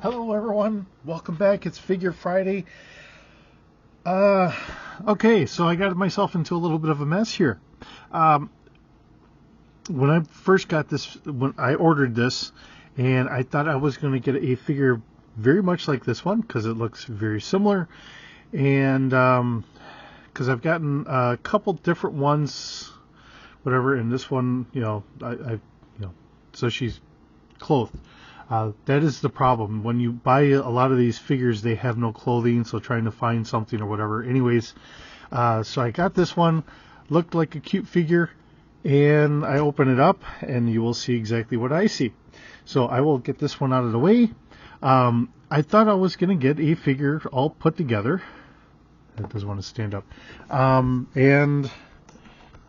Hello everyone, welcome back. It's Figure Friday. Okay, so I got myself into a little bit of a mess here. When I first got this, when I ordered this, and I thought I was going to get a figure very much like this one because it looks very similar, and because I've gotten a couple different ones, whatever, and this one, so she's clothed. That is the problem. When you buy a lot of these figures, they have no clothing, so trying to find something or whatever. Anyways, so I got this one, looked like a cute figure, and I open it up, and you will see exactly what I see. So I will get this one out of the way. I thought I was going to get a figure all put together. It doesn't want to stand up. And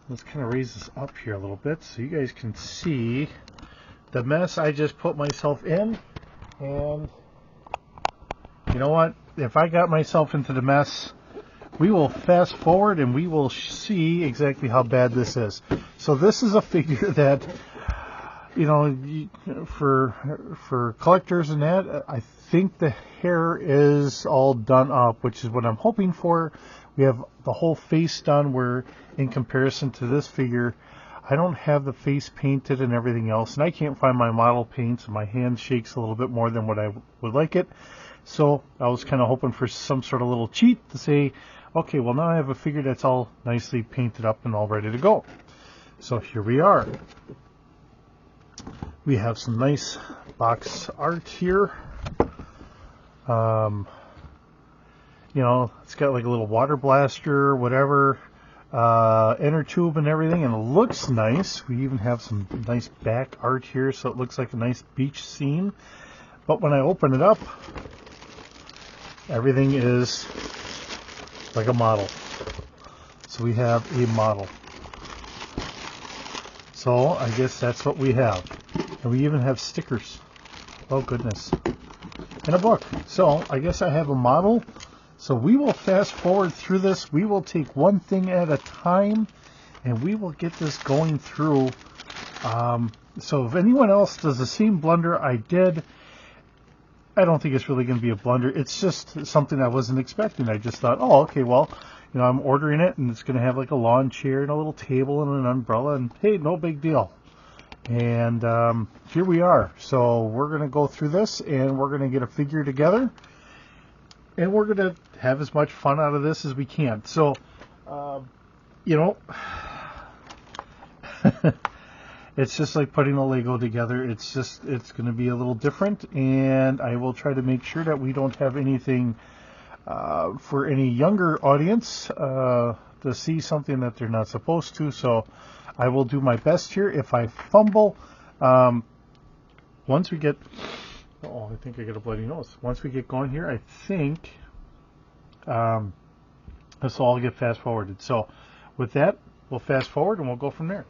let's kind of raise this up here a little bit so you guys can see the mess I just put myself in. And you know what? If I got myself into the mess, we will fast forward and we will see exactly how bad this is. So this is a figure that, for collectors and that, I think the hair is all done up, which is what I'm hoping for. We have the whole face done, where in comparison to this figure, I don't have the face painted and everything else, and I can't find my model paints, and my hand shakes a little bit more than what I would like it. So I was kind of hoping for some sort of little cheat to say, okay, well, now I have a figure that's all nicely painted up and all ready to go. So here we are. We have some nice box art here. It's got like a little water blaster, whatever. Inner tube and everything, and it looks nice. We even have some nice back art here, so it looks like a nice beach scene. But when I open it up, everything is like a model. So we have a model. So I guess that's what we have. And we even have stickers. Oh goodness. And a book. So I guess I have a model. So we will fast forward through this. We will take one thing at a time, and we will get this going through. So if anyone else does the same blunder I did, I don't think it's really going to be a blunder. It's just something I wasn't expecting. I just thought, oh, okay, well, I'm ordering it, and it's going to have like a lawn chair and a little table and an umbrella, and hey, no big deal. And here we are. So we're going to go through this, and we're going to get a figure together. And we're going to have as much fun out of this as we can. So, it's just like putting a Lego together. It's going to be a little different. And I will try to make sure that we don't have anything for any younger audience to see something that they're not supposed to. So I will do my best here. If I fumble, once we get... Oh, I think I got a bloody nose. Once we get going here, I think this will all get fast forwarded. So with that, we'll fast forward and we'll go from there.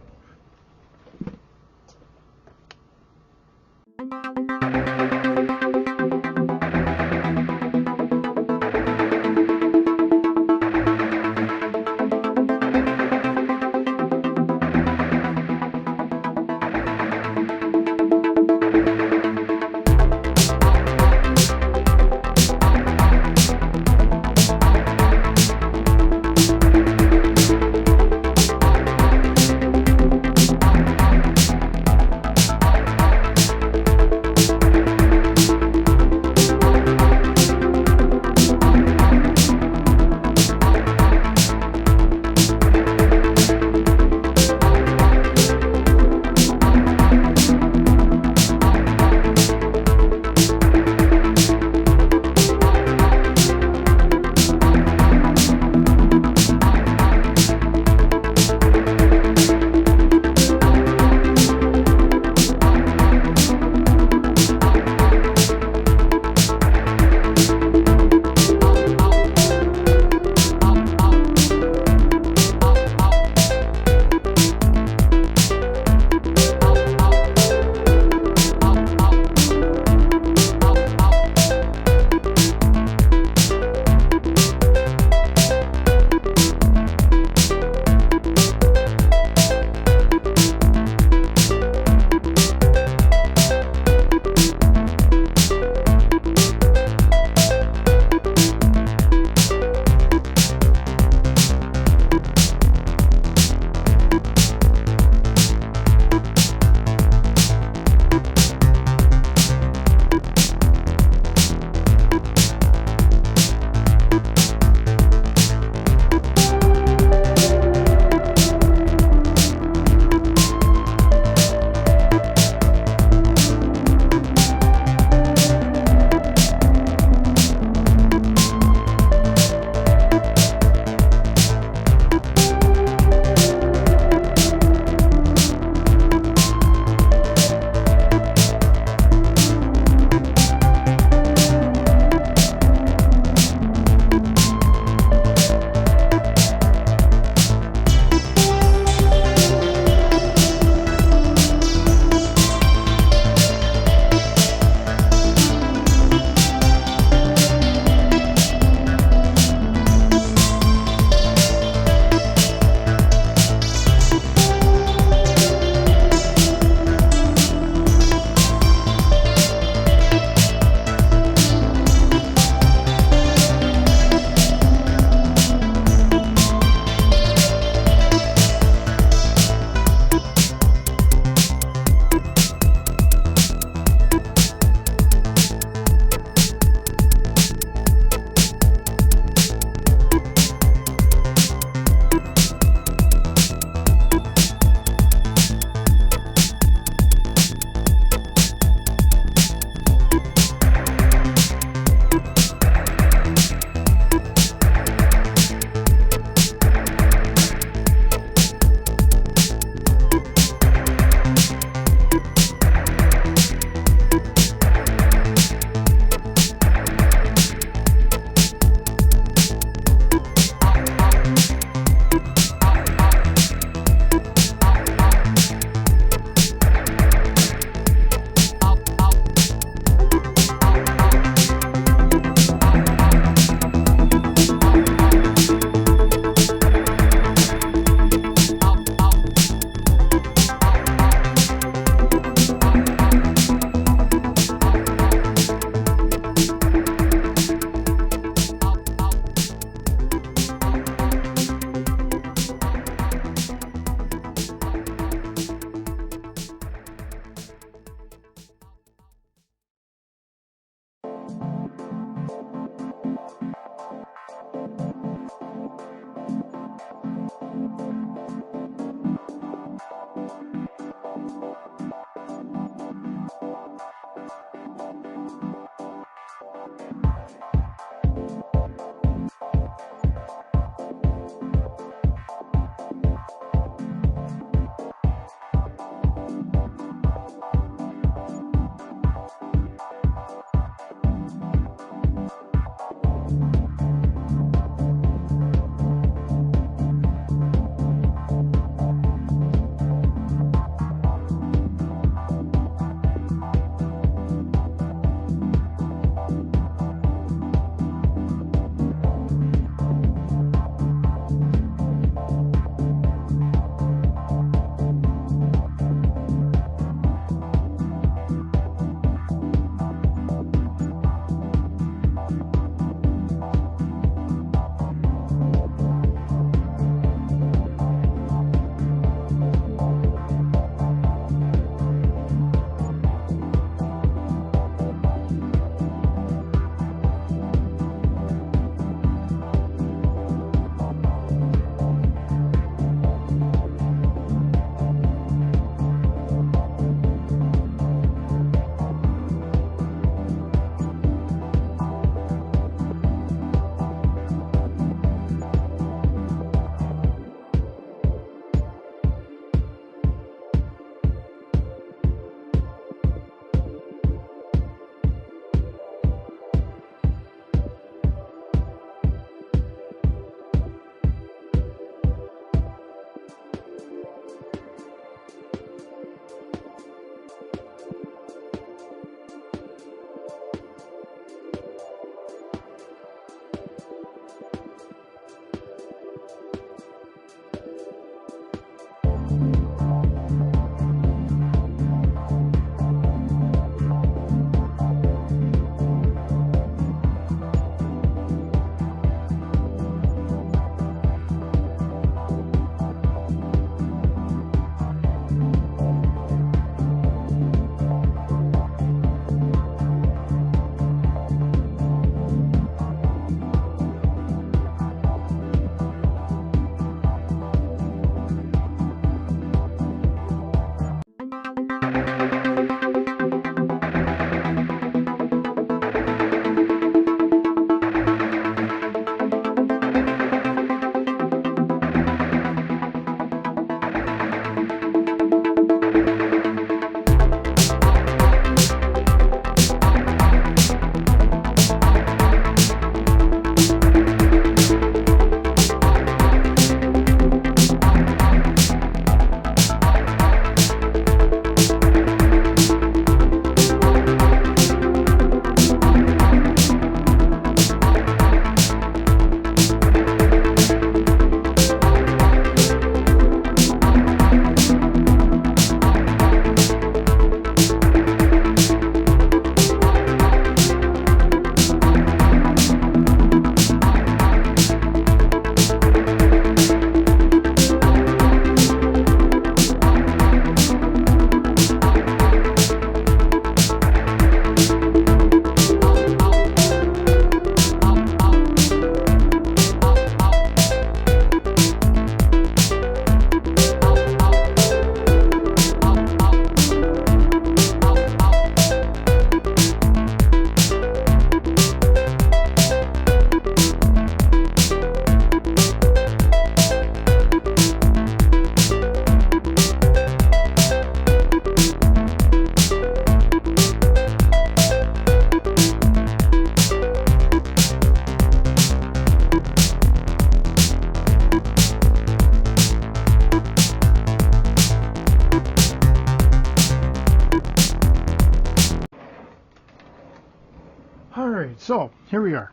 All right, so here we are.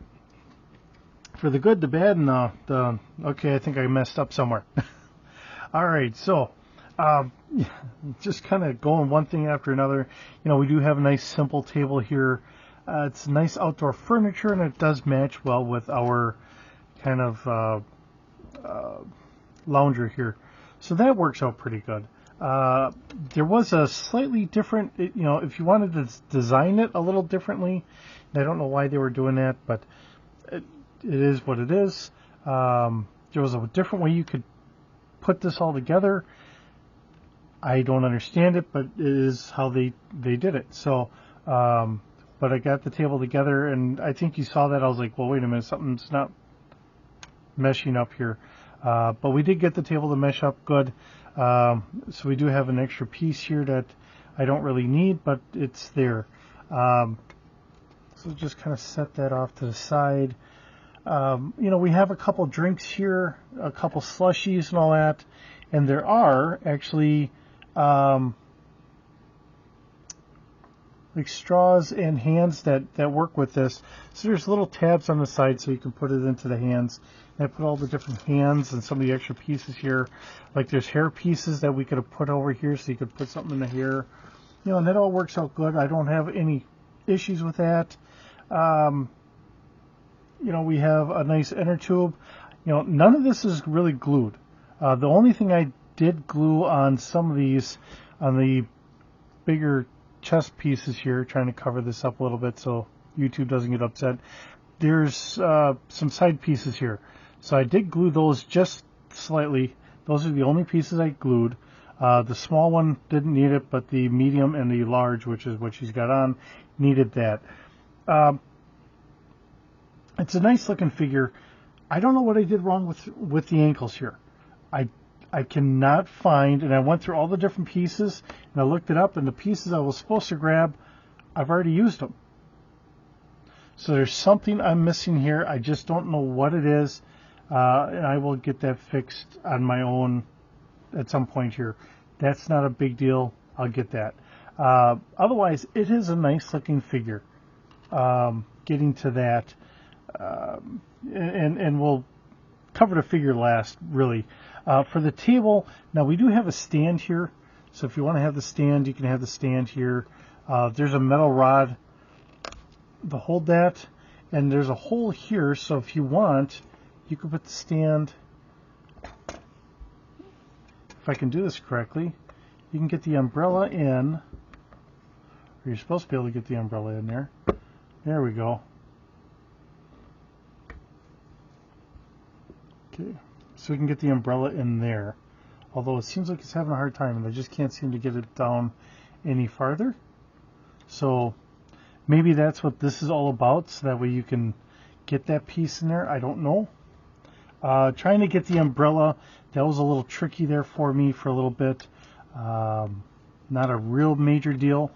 For the good, the bad, and the okay, I think I messed up somewhere. All right, so just kind of going one thing after another. You know, we do have a nice simple table here. It's nice outdoor furniture, and it does match well with our kind of lounger here. So that works out pretty good. There was a slightly different, you know, if you wanted to design it a little differently, and I don't know why they were doing that, but it is what it is. There was a different way you could put this all together. I don't understand it, but it is how they did it. So, but I got the table together, and I think you saw that. I was like, well, wait a minute, something's not meshing up here. But we did get the table to mesh up good. So we do have an extra piece here that I don't really need, but it's there. So just kind of set that off to the side. You know, we have a couple drinks here, a couple slushies and all that. And there are actually like straws and hands that work with this. So there's little tabs on the side so you can put it into the hands. And I put all the different hands and some of the extra pieces here. Like there's hair pieces that we could have put over here so you could put something in the hair. You know, and that all works out good. I don't have any issues with that. You know, we have a nice inner tube. You know, none of this is really glued. The only thing I did glue on some of these, on the bigger chest pieces here, trying to cover this up a little bit so YouTube doesn't get upset. There's some side pieces here. So I did glue those just slightly. Those are the only pieces I glued. The small one didn't need it, but the medium and the large, which is what she's got on, needed that. It's a nice looking figure. I don't know what I did wrong with the ankles here. I cannot find, and I went through all the different pieces, and I looked it up, and the pieces I was supposed to grab, I've already used them. So there's something I'm missing here. I just don't know what it is, and I will get that fixed on my own at some point here. That's not a big deal. I'll get that. Otherwise, it is a nice looking figure. Getting to that, and we'll cover the figure last, really. For the table, now we do have a stand here, so if you want to have the stand, you can have the stand here. There's a metal rod to hold that, and there's a hole here, so if you want, you can put the stand, if I can do this correctly, you can get the umbrella in, or you're supposed to be able to get the umbrella in there. There we go. Okay, so we can get the umbrella in there, although it seems like it's having a hard time, and I just can't seem to get it down any farther. So maybe that's what this is all about, so that way you can get that piece in there. I don't know. Trying to get the umbrella, that was a little tricky there for me for a little bit. Not a real major deal,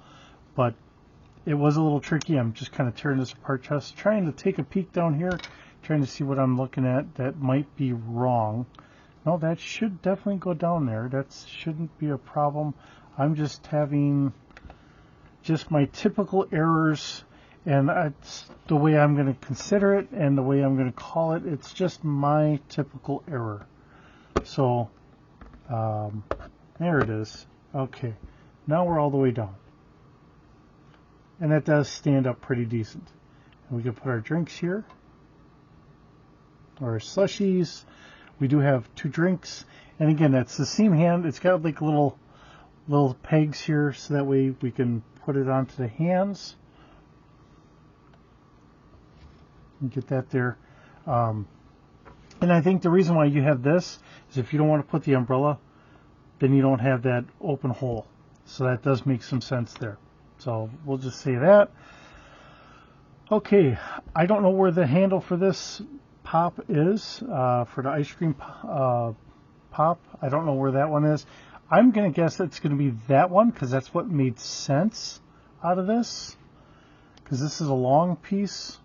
but it was a little tricky. I'm just kind of tearing this apart, just trying to take a peek down here, trying to see what I'm looking at. That might be wrong. No, that should definitely go down there. That shouldn't be a problem. I'm just having just my typical errors, and that's the way I'm going to consider it and the way I'm going to call it. It's just my typical error. So there it is. Okay, now we're all the way down, and that does stand up pretty decent. And we can put our drinks here, or slushies. We do have 2 drinks, and again, that's the same hand. It's got like little pegs here, so that way we can put it onto the hands and get that there. And I think the reason why you have this is if you don't want to put the umbrella, then you don't have that open hole. So that does make some sense there. So we'll just say that. Okay, I don't know where the handle for this pop is, for the ice cream pop. I don't know where that one is. I'm going to guess it's going to be that one, because that's what made sense out of this, because this is a long piece.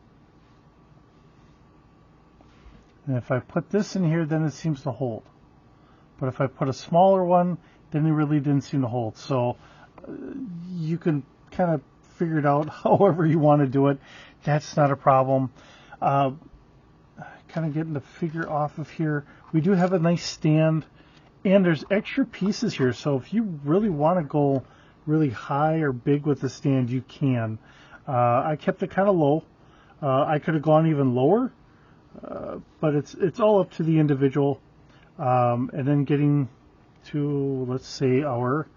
And if I put this in here, then it seems to hold. But if I put a smaller one, then it really didn't seem to hold. So you can kind of figure it out however you want to do it. That's not a problem. Kind of getting the figure off of here. We do have a nice stand, and there's extra pieces here. So if you really want to go really high or big with the stand, you can. I kept it kind of low. I could have gone even lower, but it's all up to the individual. And then getting to, let's say, our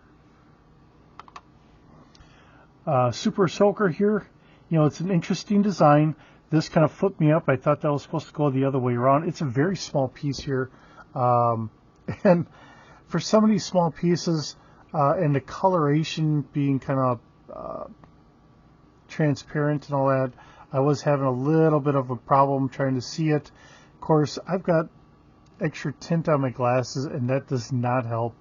Super Soaker here. You know, it's an interesting design. This kind of flipped me up. I thought that was supposed to go the other way around. It's a very small piece here. And for some of these small pieces, and the coloration being kind of transparent and all that, I was having a little bit of a problem trying to see it. Of course, I've got extra tint on my glasses, and that does not help.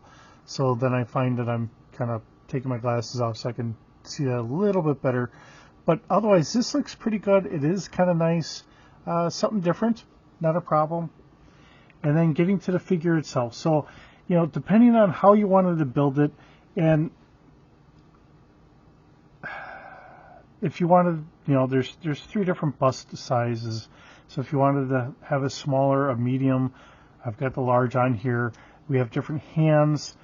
So then I find that I'm kind of taking my glasses off so I can see that a little bit better. But otherwise, this looks pretty good. It is kind of nice. Something different, not a problem. And then getting to the figure itself. So, you know, depending on how you wanted to build it, and if you wanted, you know, there's 3 different bust sizes. So if you wanted to have a smaller, a medium, I've got the large on here. We have different hands.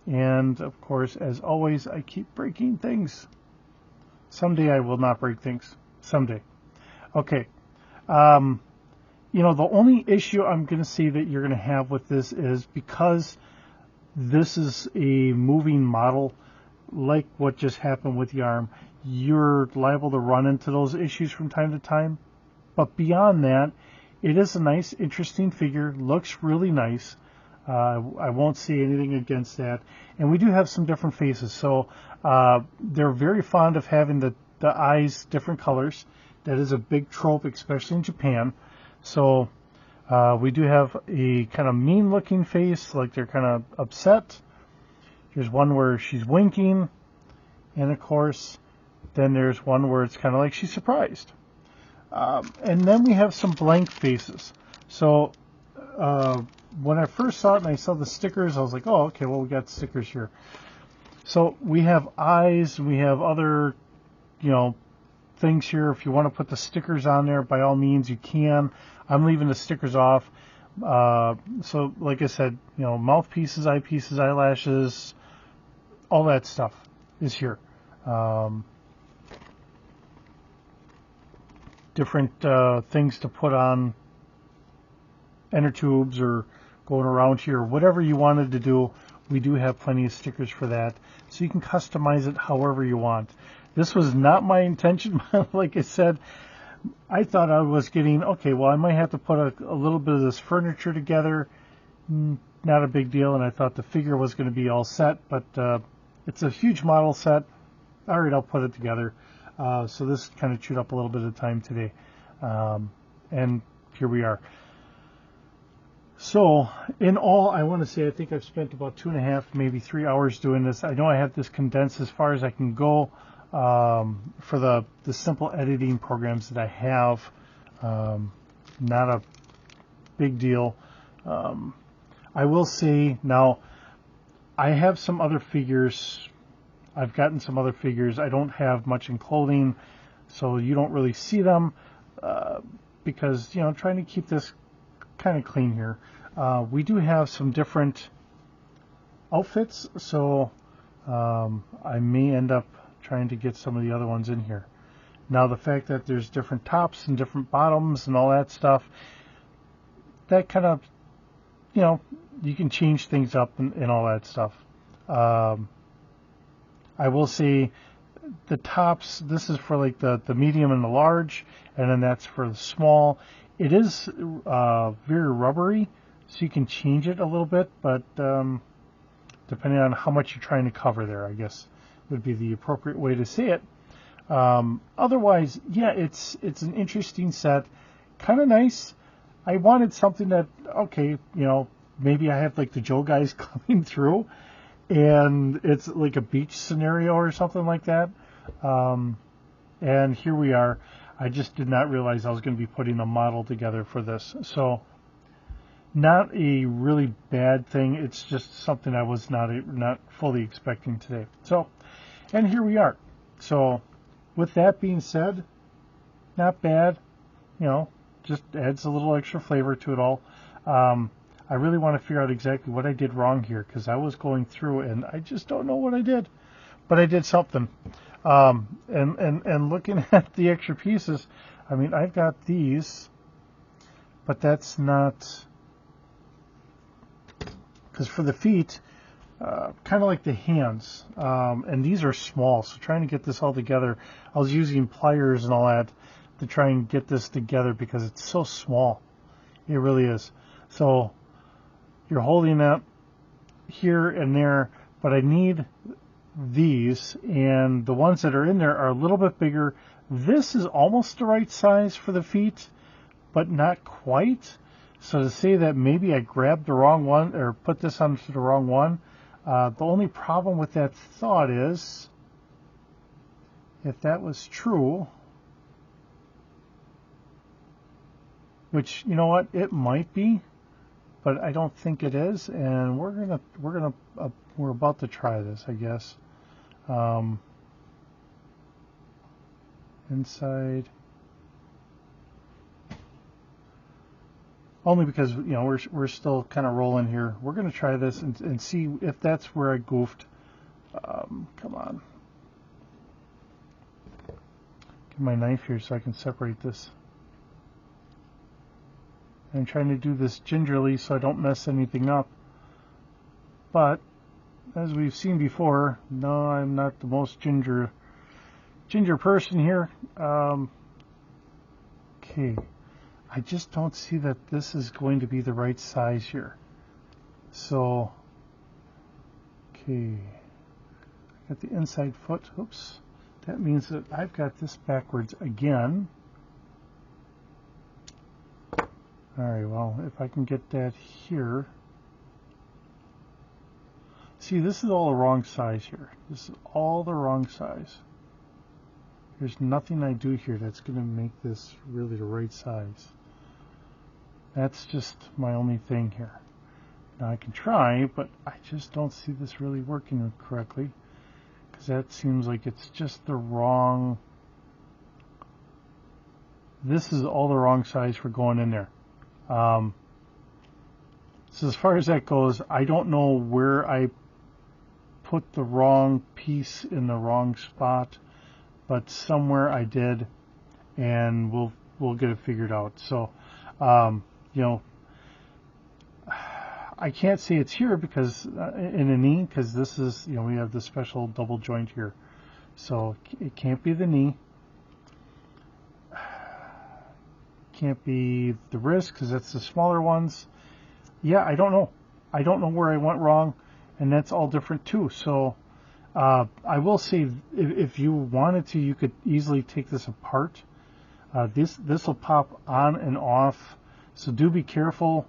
And of course, as always, I keep breaking things. Someday I will not break things. Someday. Okay. You know, the only issue I'm going to say that you're going to have with this is because this is a moving model, like what just happened with the arm, you're liable to run into those issues from time to time. But beyond that, it is a nice, interesting figure. Looks really nice. I won't say anything against that. And we do have some different faces. So they're very fond of having the eyes different colors. That is a big trope, especially in Japan. So we do have a kind of mean looking face, like they're kind of upset. Here's one where she's winking. And of course, then there's one where it's kind of like she's surprised. And then we have some blank faces. So when I first saw it and I saw the stickers, I was like, oh, okay, well, we got stickers here. So we have eyes, we have other, you know, things here. If you want to put the stickers on there, by all means, you can. I'm leaving the stickers off. So like I said, you know, mouthpieces, eyepieces, eyelashes, all that stuff is here. Different things to put on inner tubes or going around here, whatever you wanted to do. We do have plenty of stickers for that, so you can customize it however you want. This was not my intention. Like I said, I thought I was getting, okay, well, I might have to put a little bit of this furniture together. Not a big deal, and I thought the figure was going to be all set, but it's a huge model set. All right, I'll put it together. So this kind of chewed up a little bit of time today. And here we are. So in all, I want to say I think I've spent about 2.5, maybe 3 hours doing this. I know I have this condensed as far as I can go for the simple editing programs that I have. Not a big deal. I will say now, I have some other figures. I've gotten some other figures. I don't have much in clothing, so you don't really see them because, you know, I'm trying to keep this kind of clean here. We do have some different outfits, so I may end up trying to get some of the other ones in here. Now, the fact that there's different tops and different bottoms and all that stuff, that kind of, you know, you can change things up and all that stuff. I will say the tops, this is for like the medium and the large, and then that's for the small. It is very rubbery, so you can change it a little bit, but depending on how much you're trying to cover there, I guess would be the appropriate way to say it. Otherwise, yeah, it's an interesting set, kind of nice. I wanted something that, okay, you know, maybe I have like the Joe guys coming through, and it's like a beach scenario or something like that. And here we are. I just did not realize I was going to be putting a model together for this. So not a really bad thing. It's just something I was not fully expecting today. So, and here we are. So with that being said, not bad. You know, just adds a little extra flavor to it all. I really want to figure out exactly what I did wrong here, because I was going through and I just don't know what I did, but I did something. And looking at the extra pieces, I mean, I've got these, but that's not, because for the feet, kind of like the hands, and these are small, so trying to get this all together, I was using pliers and all that to try and get this together because it's so small. It really is. So you're holding that here and there, but I need these, and the ones that are in there are a little bit bigger. This is almost the right size for the feet, but not quite. So to say that maybe I grabbed the wrong one or put this onto the wrong one, the only problem with that thought is, if that was true, which, you know what, it might be, but I don't think it is, and we're about to try this, I guess. Inside, only because, you know, we're still kind of rolling here. We're going to try this and see if that's where I goofed. Come on, get my knife here so I can separate this. I'm trying to do this gingerly so I don't mess anything up. But as we've seen before, no, I'm not the most ginger person here. Okay, I just don't see that this is going to be the right size here. So, okay, I got the inside foot. Oops, that means that I've got this backwards again. Alright, well, if I can get that here. See, this is all the wrong size here. This is all the wrong size. There's nothing I do here that's going to make this really the right size. That's just my only thing here. Now I can try, but I just don't see this really working correctly, because that seems like it's just the wrong. This is all the wrong size for going in there. So as far as that goes, I don't know where I put the wrong piece in the wrong spot, but somewhere I did, and we'll get it figured out. So, you know, I can't say it's here because in a knee, because this is, you know, we have the special double joint here, so it can't be the knee. Can't be the wrist because that's the smaller ones. Yeah, I don't know. I don't know where I went wrong, and that's all different too. So I will say, if you wanted to, you could easily take this apart. This will pop on and off, so do be careful.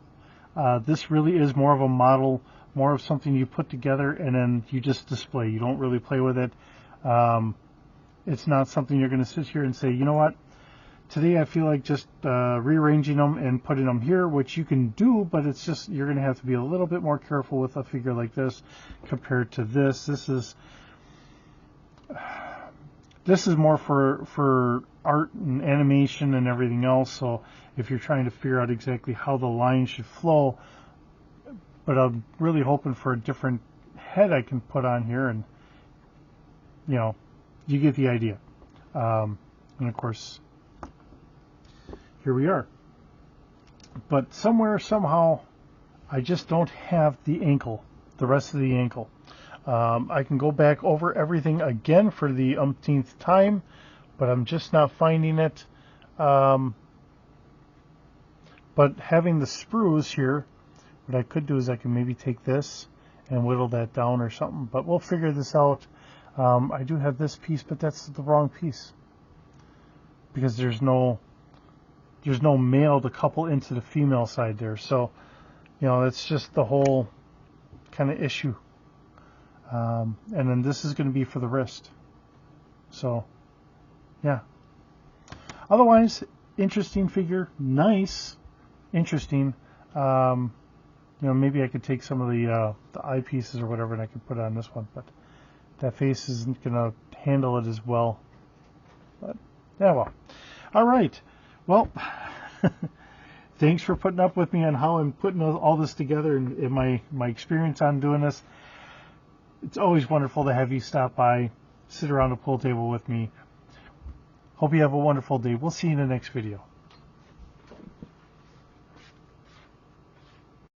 This really is more of a model, more of something you put together and then you just display. You don't really play with it. It's not something you're going to sit here and say, you know what, today I feel like just rearranging them and putting them here, which you can do, but it's just, you're going to have to be a little bit more careful with a figure like this compared to this. This is more for art and animation and everything else. So if you're trying to figure out exactly how the line should flow, but I'm really hoping for a different head I can put on here, and you know, you get the idea. And of course, here we are. But somewhere, somehow, I just don't have the ankle, the rest of the ankle. I can go back over everything again for the umpteenth time, but I'm just not finding it. But having the sprues here, what I could do is I can maybe take this and whittle that down or something, but we'll figure this out. I do have this piece, but that's the wrong piece, because there's no male to couple into the female side there. So, you know, that's just the whole kind of issue. And then this is going to be for the wrist. So, yeah. Otherwise, interesting figure. Nice. Interesting. You know, maybe I could take some of the eyepieces or whatever and I could put it on this one, but that face isn't going to handle it as well. But, yeah, well. All right. Well, thanks for putting up with me on how I'm putting all this together and my experience on doing this. It's always wonderful to have you stop by, sit around a pool table with me. Hope you have a wonderful day. We'll see you in the next video.